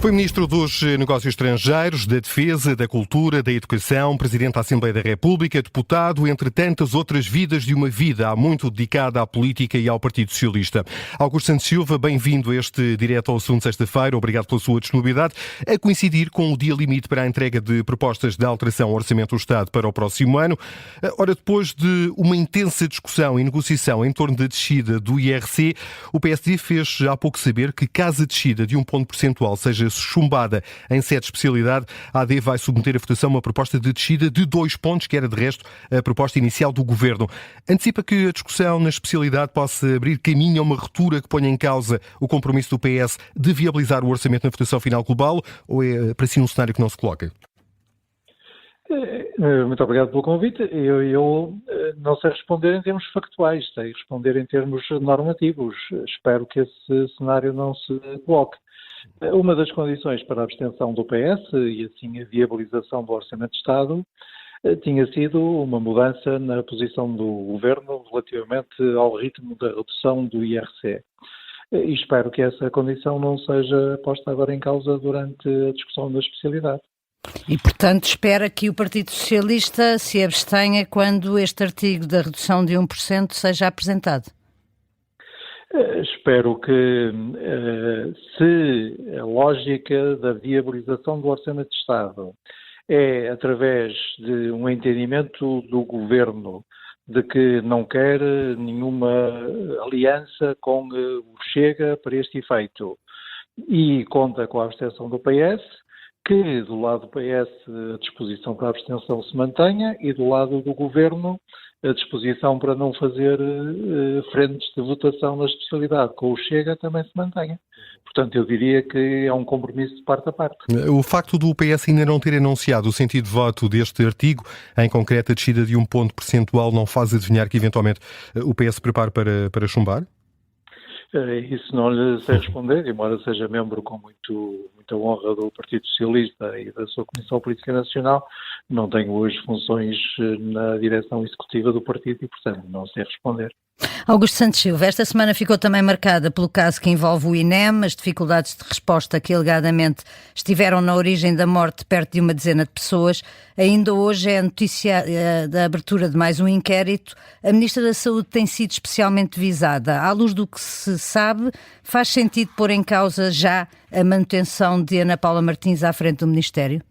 Foi Ministro dos Negócios Estrangeiros, da Defesa, da Cultura, da Educação, Presidente da Assembleia da República, deputado, entre tantas outras vidas de uma vida há muito dedicada à política e ao Partido Socialista. Augusto Santos Silva, bem-vindo a este Direto ao Assunto sexta-feira. Obrigado pela sua disponibilidade. A coincidir com o dia limite para a entrega de propostas de alteração ao Orçamento do Estado para o próximo ano. Ora, depois de uma intensa discussão e negociação em torno da descida do IRC, o PSD fez há pouco saber que, caso a descida de um ponto percentual seja chumbada em sede de especialidade, a AD vai submeter a votação uma proposta de descida de 2 pontos, que era de resto a proposta inicial do Governo. Antecipa que a discussão na especialidade possa abrir caminho a uma ruptura que ponha em causa o compromisso do PS de viabilizar o orçamento na votação final global, ou é para si um cenário que não se coloca? Muito obrigado pelo convite. Eu não sei responder em termos factuais, sei responder em termos normativos. Espero que esse cenário não se coloque. Uma das condições para a abstenção do PS e assim a viabilização do Orçamento de Estado tinha sido uma mudança na posição do Governo relativamente ao ritmo da redução do IRC. E espero que essa condição não seja posta agora em causa durante a discussão da especialidade. E, portanto, espera que o Partido Socialista se abstenha quando este artigo da redução de 1% seja apresentado? Espero que, se a lógica da viabilização do Orçamento de Estado é através de um entendimento do Governo de que não quer nenhuma aliança com o Chega para este efeito e conta com a abstenção do PS, que do lado do PS a disposição para a abstenção se mantenha e do lado do Governo a disposição para não fazer frentes de votação na especialidade com o Chega também se mantenha. Portanto, eu diria que é um compromisso de parte a parte. O facto do PS ainda não ter anunciado o sentido de voto deste artigo, em concreto a descida de 1 ponto percentual, não faz adivinhar que eventualmente o PS se prepare para chumbar? Isso não lhe sei responder, embora seja membro com muita honra do Partido Socialista e da sua Comissão Política Nacional, não tenho hoje funções na direção executiva do partido e, portanto, não sei responder. Augusto Santos Silva, esta semana ficou também marcada pelo caso que envolve o INEM, as dificuldades de resposta que alegadamente estiveram na origem da morte de perto de uma dezena de pessoas. Ainda hoje é a notícia da abertura de mais um inquérito. A Ministra da Saúde tem sido especialmente visada. À luz do que se sabe, faz sentido pôr em causa já a manutenção de Ana Paula Martins à frente do Ministério?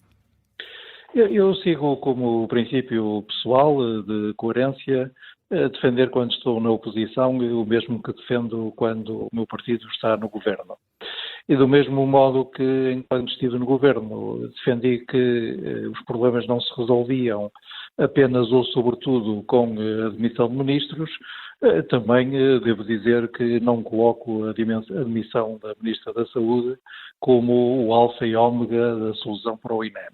Eu sigo como princípio pessoal de coerência defender quando estou na oposição o mesmo que defendo quando o meu partido está no governo. E do mesmo modo que, enquanto estive no governo, defendi que os problemas não se resolviam apenas ou sobretudo com a demissão de ministros, também devo dizer que não coloco a demissão da Ministra da Saúde como o alfa e ômega da solução para o INEM.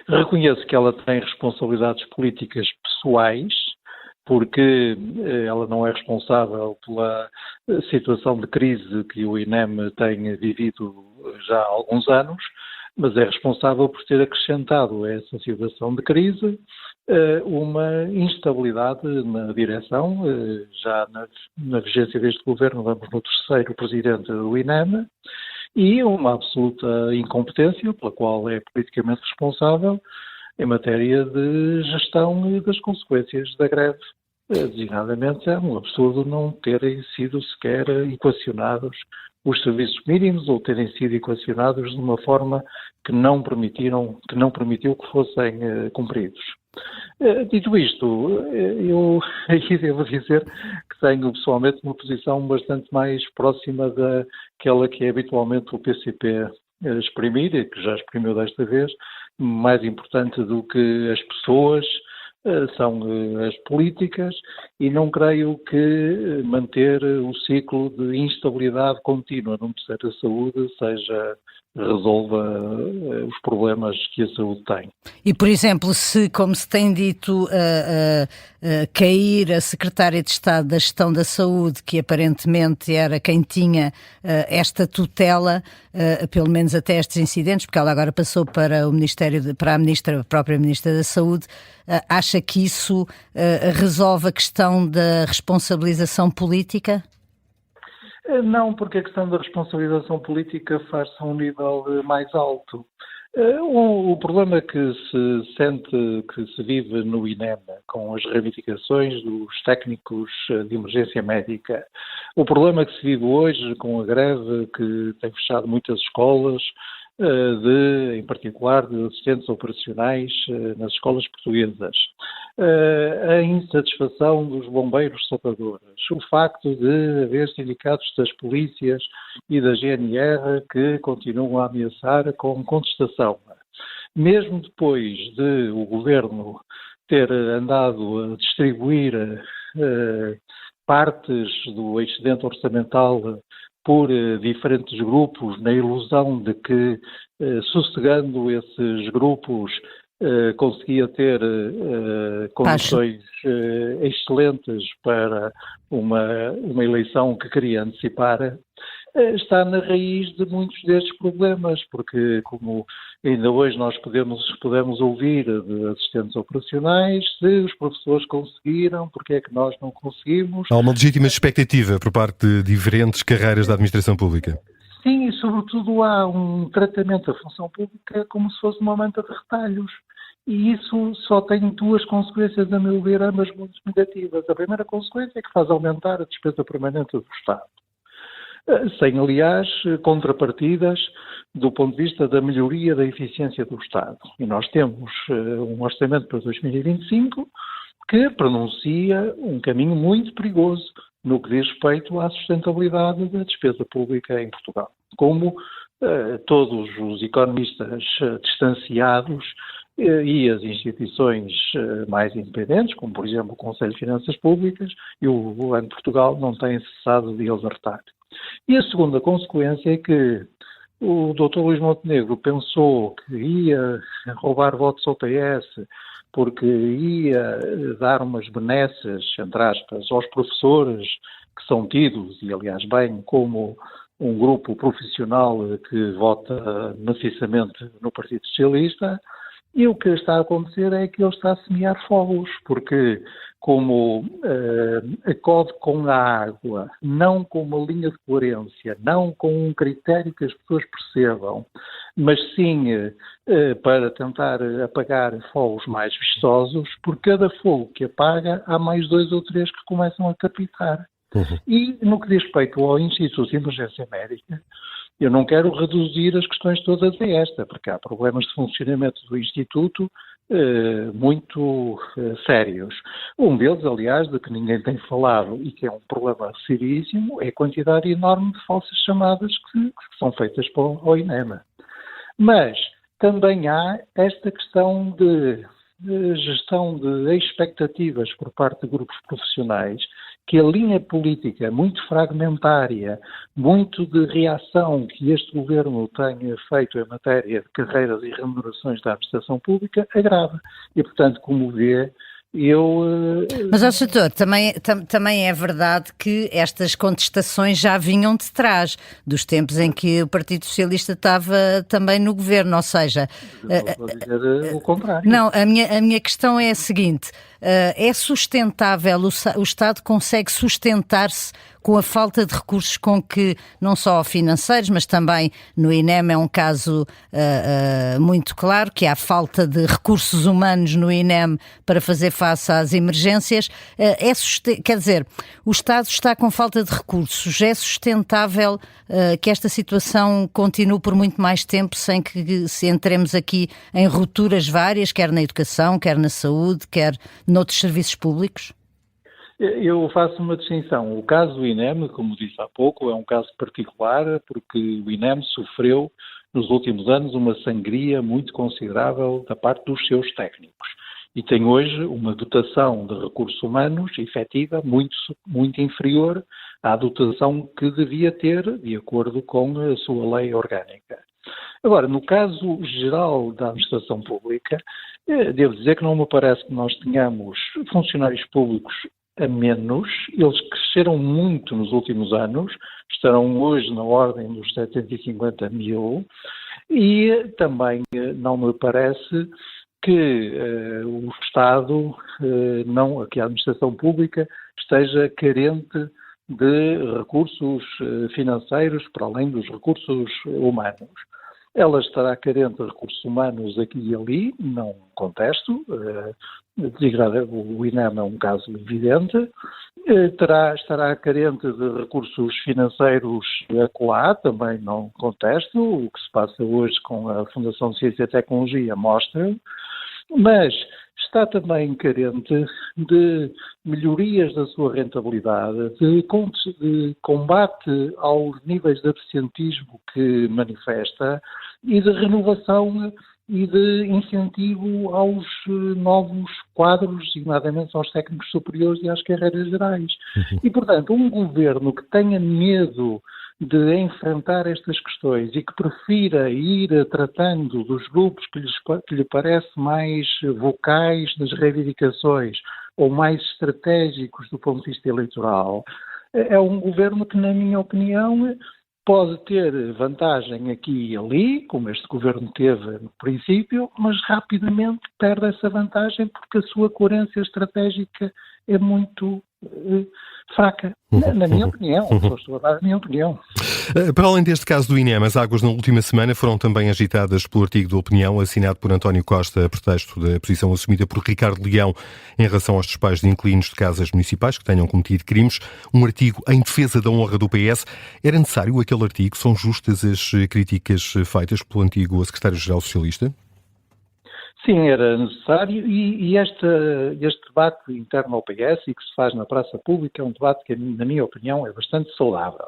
Reconheço que ela tem responsabilidades políticas pessoais, porque ela não é responsável pela situação de crise que o INEM tem vivido já há alguns anos, mas é responsável por ter acrescentado a essa situação de crise uma instabilidade na direção. Já na vigência deste governo vamos no terceiro presidente do INEM, e uma absoluta incompetência pela qual é politicamente responsável em matéria de gestão das consequências da greve. Designadamente, é um absurdo não terem sido sequer equacionados os serviços mínimos ou terem sido equacionados de uma forma que não permitiu que fossem cumpridos. Dito isto, eu aí devo dizer que tenho pessoalmente uma posição bastante mais próxima daquela que é habitualmente o PCP exprimir, e que já exprimiu desta vez. Mais importante do que as pessoas são as políticas, e não creio que manter o ciclo de instabilidade contínua no Ministério da Saúde resolva os problemas que a saúde tem. E, por exemplo, se, como se tem dito, cair a Secretária de Estado da Gestão da Saúde, que aparentemente era quem tinha esta tutela, pelo menos até estes incidentes, porque ela agora passou para o Ministério, para a própria Ministra da Saúde, acha que isso resolve a questão da responsabilização política? Não, porque a questão da responsabilização política faz-se a um nível mais alto. O problema que se sente, que se vive no INEM, com as reivindicações dos técnicos de emergência médica, o problema que se vive hoje com a greve que tem fechado muitas escolas, em particular de assistentes operacionais nas escolas portuguesas, a insatisfação dos bombeiros salvadores, o facto de haver sindicatos das polícias e da GNR que continuam a ameaçar com contestação. Mesmo depois de o governo ter andado a distribuir partes do excedente orçamental por diferentes grupos, na ilusão de que, sossegando esses grupos, conseguia ter condições excelentes para uma eleição que queria antecipar, está na raiz de muitos destes problemas, porque como ainda hoje nós podemos ouvir de assistentes operacionais, se os professores conseguiram, porque é que nós não conseguimos? Há uma legítima expectativa por parte de diferentes carreiras da administração pública. Sim, e sobretudo há um tratamento da função pública como se fosse uma manta de retalhos. E isso só tem duas consequências, a meu ver, ambas muito negativas. A primeira consequência é que faz aumentar a despesa permanente do Estado, sem, aliás, contrapartidas do ponto de vista da melhoria da eficiência do Estado. E nós temos um orçamento para 2025 que pronuncia um caminho muito perigoso no que diz respeito à sustentabilidade da despesa pública em Portugal. Como todos os economistas distanciados e as instituições mais independentes, como por exemplo o Conselho de Finanças Públicas e o Banco de Portugal, não têm cessado de alertar. E a segunda consequência é que o Dr. Luís Montenegro pensou que ia roubar votos ao PS porque ia dar umas benesses, entre aspas, aos professores que são tidos, e aliás bem, como um grupo profissional que vota maciçamente no Partido Socialista. E o que está a acontecer é que ele está a semear fogos, porque como acode com a água, não com uma linha de coerência, não com um critério que as pessoas percebam, mas sim para tentar apagar fogos mais vistosos, por cada fogo que apaga, há mais 2 ou 3 que começam a capitar. E no que diz respeito ao Instituto de Emergência Médica, eu não quero reduzir as questões todas a esta, porque há problemas de funcionamento do Instituto muito sérios. Um deles, aliás, de que ninguém tem falado e que é um problema seríssimo, é a quantidade enorme de falsas chamadas que são feitas ao INEM. Mas também há esta questão de gestão de expectativas por parte de grupos profissionais, que a linha política muito fragmentária, muito de reação que este governo tem feito em matéria de carreiras e remunerações da administração pública agrava. E, portanto, como vê, Mas, ó, Soutor, também é verdade que estas contestações já vinham de trás, dos tempos em que o Partido Socialista estava também no governo, ou seja... Vou dizer o contrário. Não, a minha questão é a seguinte, é sustentável, o Estado consegue sustentar-se com a falta de recursos com que, não só financeiros, mas também no INEM é um caso muito claro, que há falta de recursos humanos no INEM para fazer face às emergências. Quer dizer, o Estado está com falta de recursos. É sustentável que esta situação continue por muito mais tempo sem que se entremos aqui em rupturas várias, quer na educação, quer na saúde, quer noutros serviços públicos? Eu faço uma distinção. O caso do INEM, como disse há pouco, é um caso particular porque o INEM sofreu nos últimos anos uma sangria muito considerável da parte dos seus técnicos e tem hoje uma dotação de recursos humanos efetiva muito inferior à dotação que devia ter de acordo com a sua lei orgânica. Agora, no caso geral da administração pública, devo dizer que não me parece que nós tenhamos funcionários públicos a menos. Eles cresceram muito nos últimos anos, estarão hoje na ordem dos 750 mil e também não me parece que o Estado, que a administração pública esteja carente de recursos financeiros para além dos recursos humanos. Ela estará carente de recursos humanos aqui e ali, não contesto, o INEM é um caso evidente, estará carente de recursos financeiros acolá, também não contesto, o que se passa hoje com a Fundação de Ciência e Tecnologia mostra, mas está também carente de melhorias da sua rentabilidade, de combate aos níveis de absentismo que manifesta e de renovação e de incentivo aos novos quadros, designadamente aos técnicos superiores e às carreiras gerais. E, portanto, um governo que tenha medo de enfrentar estas questões e que prefira ir tratando dos grupos que lhe parece mais vocais nas reivindicações ou mais estratégicos do ponto de vista eleitoral, é um governo que, na minha opinião, pode ter vantagem aqui e ali, como este governo teve no princípio, mas rapidamente perde essa vantagem porque a sua coerência estratégica é muito fraca, na minha opinião. Só estou a dar a minha opinião. Para além deste caso do INEM, as águas na última semana foram também agitadas pelo artigo de opinião assinado por António Costa a pretexto da posição assumida por Ricardo Leão em relação aos despejos de inquilinos de casas municipais que tenham cometido crimes. Um artigo em defesa da honra do PS. Era necessário aquele artigo? São justas as críticas feitas pelo antigo secretário-geral socialista? Sim, era necessário e este debate interno ao PS e que se faz na praça pública é um debate que, na minha opinião, é bastante saudável.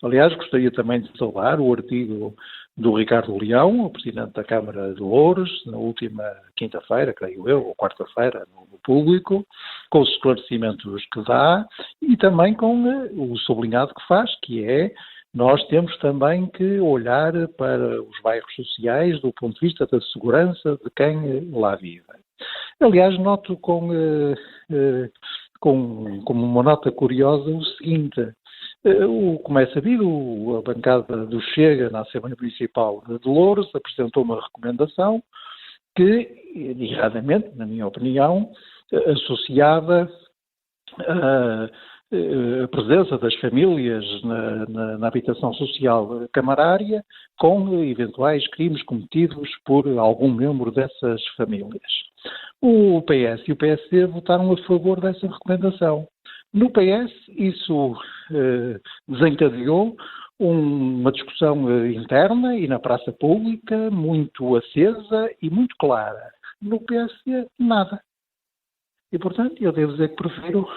Aliás, gostaria também de saudar o artigo do Ricardo Leão, o Presidente da Câmara de Louros, na última quinta-feira, creio eu, ou quarta-feira, no Público, com os esclarecimentos que dá e também com o sublinhado que faz, que é: nós temos também que olhar para os bairros sociais do ponto de vista da segurança de quem lá vive. Aliás, noto como uma nota curiosa o seguinte: como é sabido, a bancada do Chega na Assembleia Municipal de Louros apresentou uma recomendação que, erradamente, na minha opinião, associava a presença das famílias na habitação social camarária com eventuais crimes cometidos por algum membro dessas famílias. O PS e o PSD votaram a favor dessa recomendação. No PS, isso desencadeou uma discussão interna e na praça pública muito acesa e muito clara. No PSD, nada. E, portanto, eu devo dizer que prefiro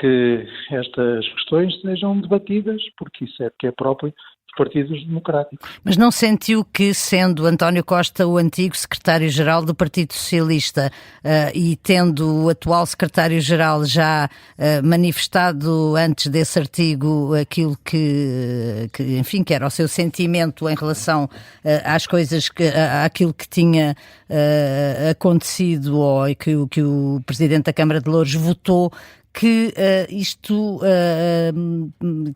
que estas questões sejam debatidas, porque isso é que é próprio dos partidos democráticos. Mas não sentiu que, sendo António Costa o antigo secretário-geral do Partido Socialista e tendo o atual secretário-geral já manifestado antes desse artigo aquilo que era o seu sentimento em relação às coisas, àquilo que tinha acontecido ou que o Presidente da Câmara de Louros votou, que isto,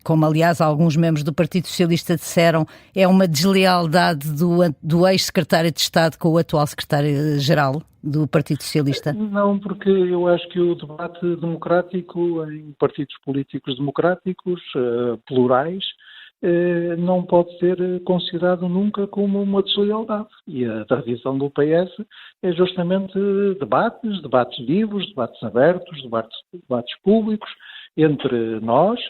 como aliás alguns membros do Partido Socialista disseram, é uma deslealdade do ex-secretário de Estado com o atual secretário-geral do Partido Socialista? Não, porque eu acho que o debate democrático em partidos políticos democráticos, plurais, não pode ser considerado nunca como uma deslealdade. E a tradição do PS é justamente debates vivos, debates abertos, debates públicos entre nós,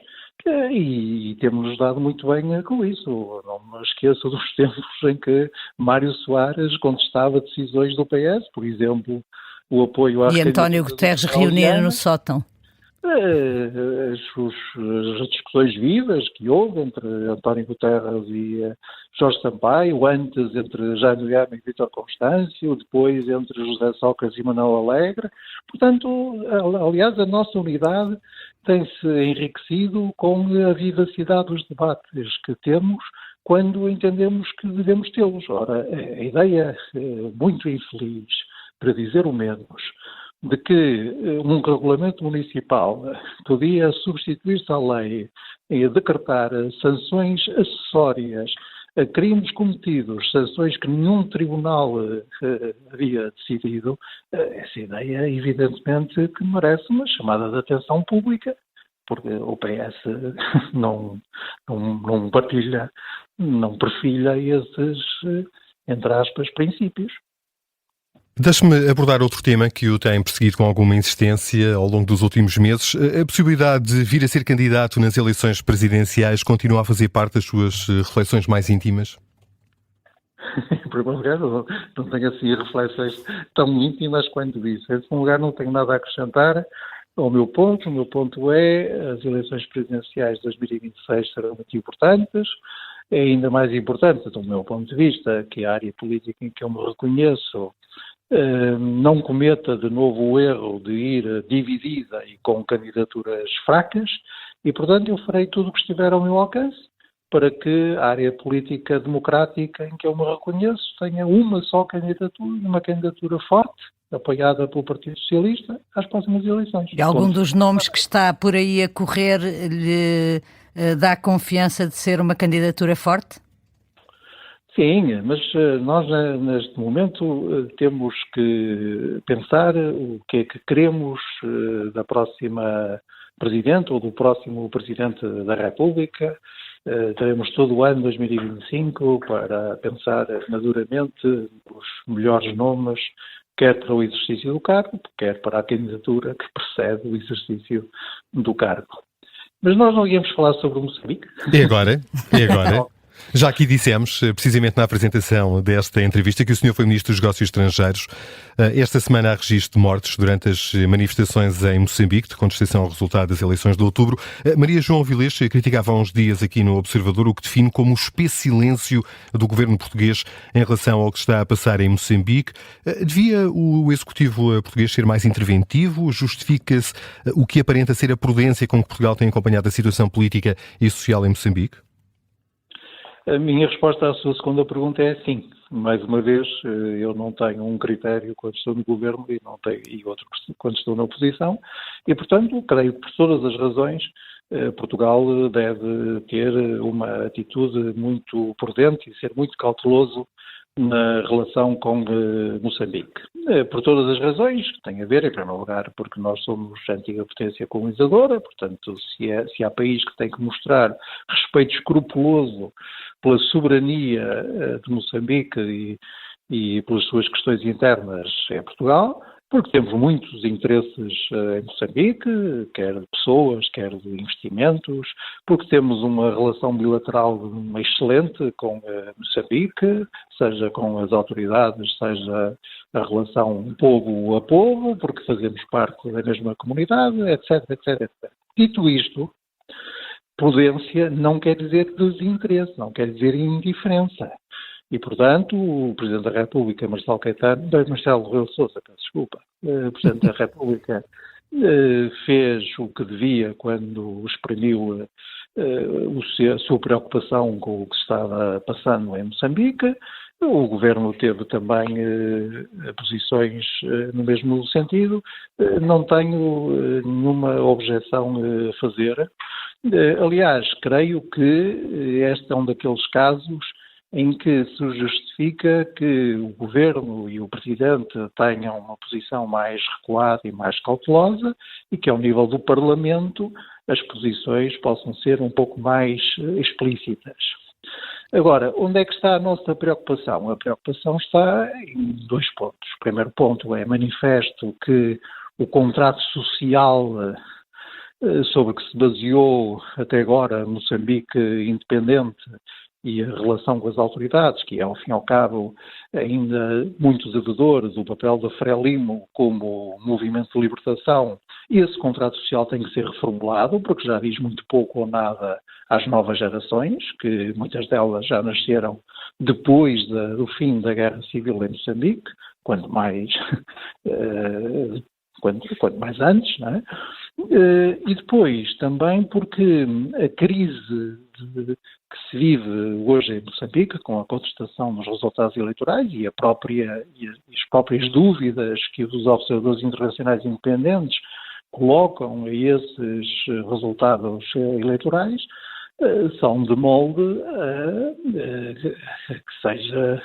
e temos-nos dado muito bem com isso. Não me esqueço dos tempos em que Mário Soares contestava decisões do PS, por exemplo, o apoio à... E António Guterres reuniram no sótão. As discussões vivas que houve entre António Guterres e Jorge Sampaio, antes entre Jaime Gama e Vítor Constâncio, depois entre José Sócrates e Manuel Alegre. Portanto, aliás, a nossa unidade tem-se enriquecido com a vivacidade dos debates que temos quando entendemos que devemos tê-los. Ora, a ideia muito infeliz, para dizer o menos, de que um regulamento municipal podia substituir-se à lei e decretar sanções acessórias a crimes cometidos, sanções que nenhum tribunal havia decidido, essa ideia evidentemente que merece uma chamada de atenção pública porque o PS não partilha, não perfilha esses, entre aspas, princípios. Deixe-me abordar outro tema que o tem perseguido com alguma insistência ao longo dos últimos meses. A possibilidade de vir a ser candidato nas eleições presidenciais continua a fazer parte das suas reflexões mais íntimas? Em primeiro lugar, não tenho assim reflexões tão íntimas quanto isso. Em segundo lugar, não tenho nada a acrescentar ao meu ponto. O meu ponto é as eleições presidenciais de 2026 serão muito importantes. É ainda mais importante, do meu ponto de vista, que a área política em que eu me reconheço não cometa de novo o erro de ir dividida e com candidaturas fracas e, portanto, eu farei tudo o que estiver ao meu alcance para que a área política democrática em que eu me reconheço tenha uma só candidatura, uma candidatura forte, apoiada pelo Partido Socialista, às próximas eleições. E algum dos nomes que está por aí a correr lhe dá confiança de ser uma candidatura forte? Sim, mas nós neste momento temos que pensar o que é que queremos da próxima Presidente ou do próximo Presidente da República. Teremos todo o ano 2025 para pensar maduramente os melhores nomes, quer para o exercício do cargo, quer para a candidatura que precede o exercício do cargo. Mas nós não íamos falar sobre o Moçambique. E agora? Já aqui dissemos, precisamente na apresentação desta entrevista, que o senhor foi Ministro dos Negócios Estrangeiros. Esta semana há registro de mortes durante as manifestações em Moçambique, de contestação ao resultado das eleições de outubro. Maria João Avilés criticava há uns dias aqui no Observador o que define como o espécie-silêncio do governo português em relação ao que está a passar em Moçambique. Devia o Executivo português ser mais interventivo? Justifica-se o que aparenta ser a prudência com que Portugal tem acompanhado a situação política e social em Moçambique? A minha resposta à sua segunda pergunta é sim. Mais uma vez, eu não tenho um critério quando estou no governo e outro quando estou na oposição e, portanto, creio que por todas as razões Portugal deve ter uma atitude muito prudente e ser muito cauteloso na relação com Moçambique. Por todas as razões, que tem a ver, em primeiro lugar, porque nós somos a antiga potência colonizadora, portanto, se há país que tem que mostrar respeito escrupuloso pela soberania de Moçambique e pelas suas questões internas, é Portugal, porque temos muitos interesses em Moçambique, quer de pessoas, quer de investimentos, porque temos uma relação bilateral excelente com Moçambique, seja com as autoridades, seja a relação povo a povo, porque fazemos parte da mesma comunidade, etc, etc, etc. Dito isto, prudência não quer dizer desinteresse, não quer dizer indiferença. E, portanto, o Presidente da República, Marcelo Rebelo de Sousa, o Presidente da República fez o que devia quando exprimiu a sua preocupação com o que estava passando em Moçambique. O Governo teve também posições no mesmo sentido. Não tenho nenhuma objeção a fazer. Aliás, creio que este é um daqueles casos em que se justifica que o Governo e o Presidente tenham uma posição mais recuada e mais cautelosa e que, ao nível do Parlamento, as posições possam ser um pouco mais explícitas. Agora, onde é que está a nossa preocupação? A preocupação está em dois pontos. O primeiro ponto é manifesto que o contrato social sobre que se baseou até agora Moçambique independente e a relação com as autoridades, que é, ao fim e ao cabo, ainda muito devedor do papel da Frelimo como movimento de libertação, esse contrato social tem que ser reformulado, porque já diz muito pouco ou nada às novas gerações, que muitas delas já nasceram depois do fim da Guerra Civil em Moçambique, quanto mais antes, não é? E depois também porque a crise que se vive hoje em Moçambique, com a contestação dos resultados eleitorais e as próprias dúvidas que os observadores internacionais independentes colocam a esses resultados eleitorais, são de molde que seja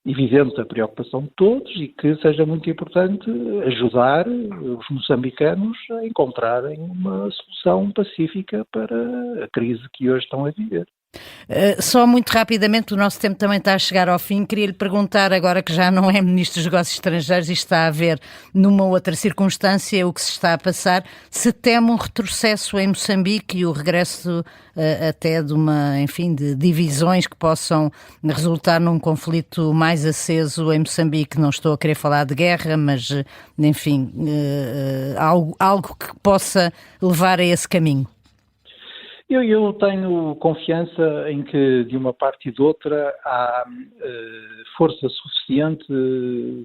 evidente a preocupação de todos e que seja muito importante ajudar os moçambicanos a encontrarem uma solução pacífica para a crise que hoje estão a viver. Só muito rapidamente, o nosso tempo também está a chegar ao fim. Queria lhe perguntar, agora que já não é Ministro dos Negócios Estrangeiros e está a ver numa outra circunstância o que se está a passar, se teme um retrocesso em Moçambique e o regresso até de divisões que possam resultar num conflito mais aceso em Moçambique. Não estou a querer falar de guerra, mas, enfim, algo que possa levar a esse caminho. Eu tenho confiança em que, de uma parte e de outra, há força suficiente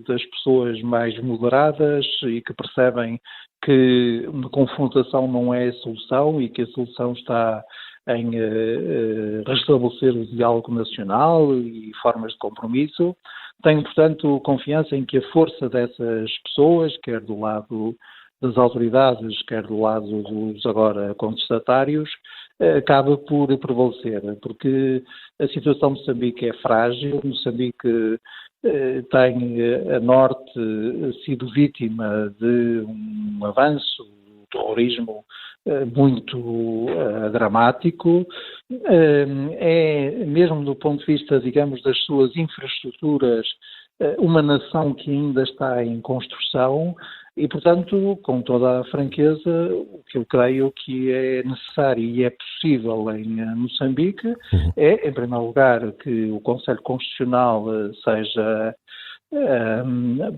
das pessoas mais moderadas e que percebem que uma confrontação não é a solução e que a solução está em restabelecer o diálogo nacional e formas de compromisso. Tenho, portanto, confiança em que a força dessas pessoas, quer do lado das autoridades, quer do lado dos agora contestatários, acaba por prevalecer, porque a situação de Moçambique é frágil. Moçambique tem a norte sido vítima de um avanço do terrorismo muito dramático. É, mesmo do ponto de vista, digamos, das suas infraestruturas, uma nação que ainda está em construção e, portanto, com toda a franqueza, o que eu creio que é necessário e é possível em Moçambique é, em primeiro lugar, que o Conselho Constitucional seja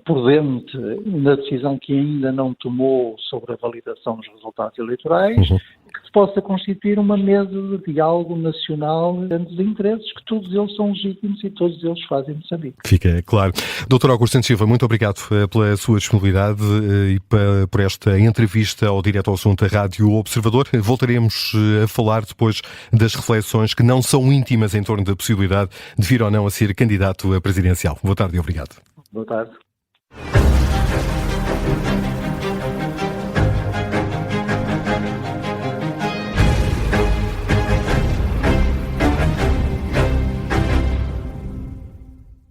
prudente na decisão que ainda não tomou sobre a validação dos resultados eleitorais, que se possa constituir uma mesa de diálogo nacional entre os interesses, que todos eles são legítimos e todos eles fazem Moçambique. Fica claro. Dr. Augusto Santos Silva, muito obrigado pela sua disponibilidade e por esta entrevista ao Direto ao Assunto da Rádio Observador. Voltaremos a falar depois das reflexões que não são íntimas em torno da possibilidade de vir ou não a ser candidato a presidencial. Boa tarde e obrigado. Boa tarde.